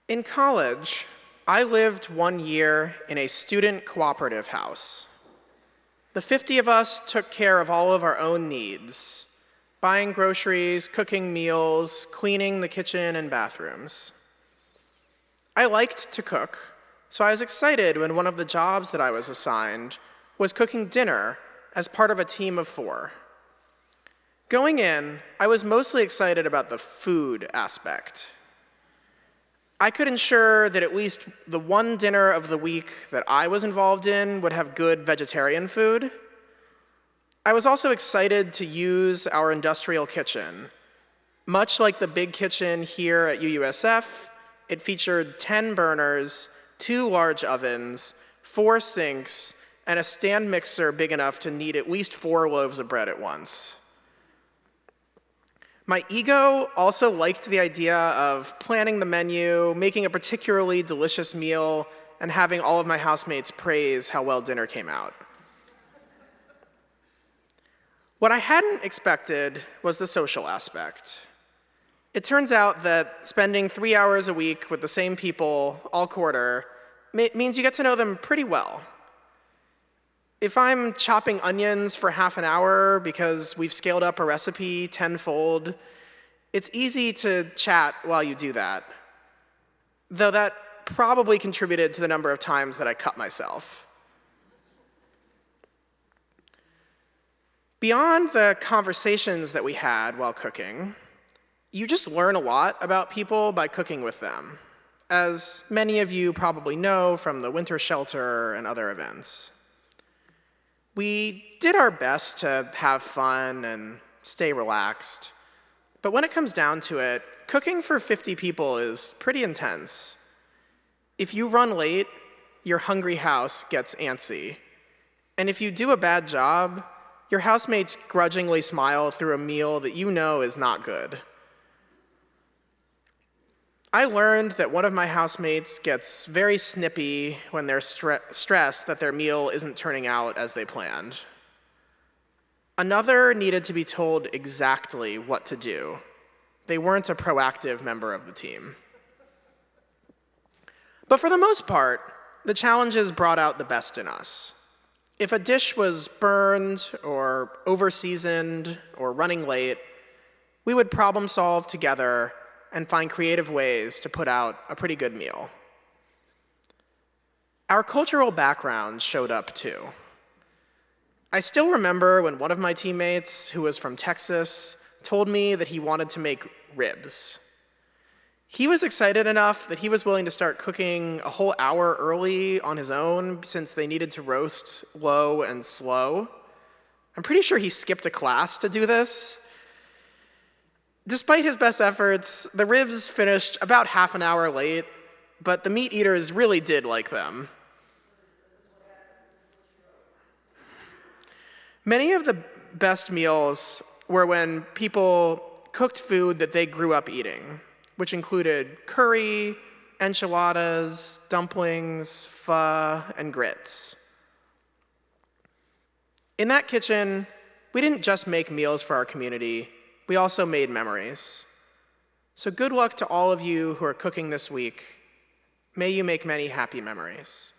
In college, I lived 1 year in a student cooperative house. The 50 of us took care of all of our own needs, buying groceries, cooking meals, cleaning the kitchen and bathrooms. I liked to cook, so I was excited when one of the jobs that I was assigned was cooking dinner as part of a team of 4. Going in, I was mostly excited about the food aspect. I could ensure that at least the one dinner of the week that I was involved in would have good vegetarian food. I was also excited to use our industrial kitchen. Much like the big kitchen here at UUSF, it featured 10 burners, 2 large ovens, 4 sinks, and a stand mixer big enough to knead at least 4 loaves of bread at once. My ego also liked the idea of planning the menu, making a particularly delicious meal, and having all of my housemates praise how well dinner came out. What I hadn't expected was the social aspect. It turns out that spending 3 hours a week with the same people all quarter means you get to know them pretty well. If I'm chopping onions for half an hour because we've scaled up a recipe tenfold, it's easy to chat while you do that, though that probably contributed to the number of times that I cut myself. Beyond the conversations that we had while cooking, you just learn a lot about people by cooking with them, as many of you probably know from the winter shelter and other events. We did our best to have fun and stay relaxed, but when it comes down to it, cooking for 50 people is pretty intense. If you run late, your hungry house gets antsy. And if you do a bad job, your housemates grudgingly smile through a meal that you know is not good. I learned that one of my housemates gets very snippy when they're stressed that their meal isn't turning out as they planned. Another needed to be told exactly what to do. They weren't a proactive member of the team. But for the most part, the challenges brought out the best in us. If a dish was burned or over-seasoned or running late, we would problem solve together and find creative ways to put out a pretty good meal. Our cultural backgrounds showed up too. I still remember when one of my teammates, who was from Texas, told me that he wanted to make ribs. He was excited enough that he was willing to start cooking a whole hour early on his own since they needed to roast low and slow. I'm pretty sure he skipped a class to do this. Despite his best efforts, the ribs finished about half an hour late, but the meat eaters really did like them. Many of the best meals were when people cooked food that they grew up eating, which included curry, enchiladas, dumplings, pho, and grits. In that kitchen, we didn't just make meals for our community, we also made memories. So good luck to all of you who are cooking this week. May you make many happy memories.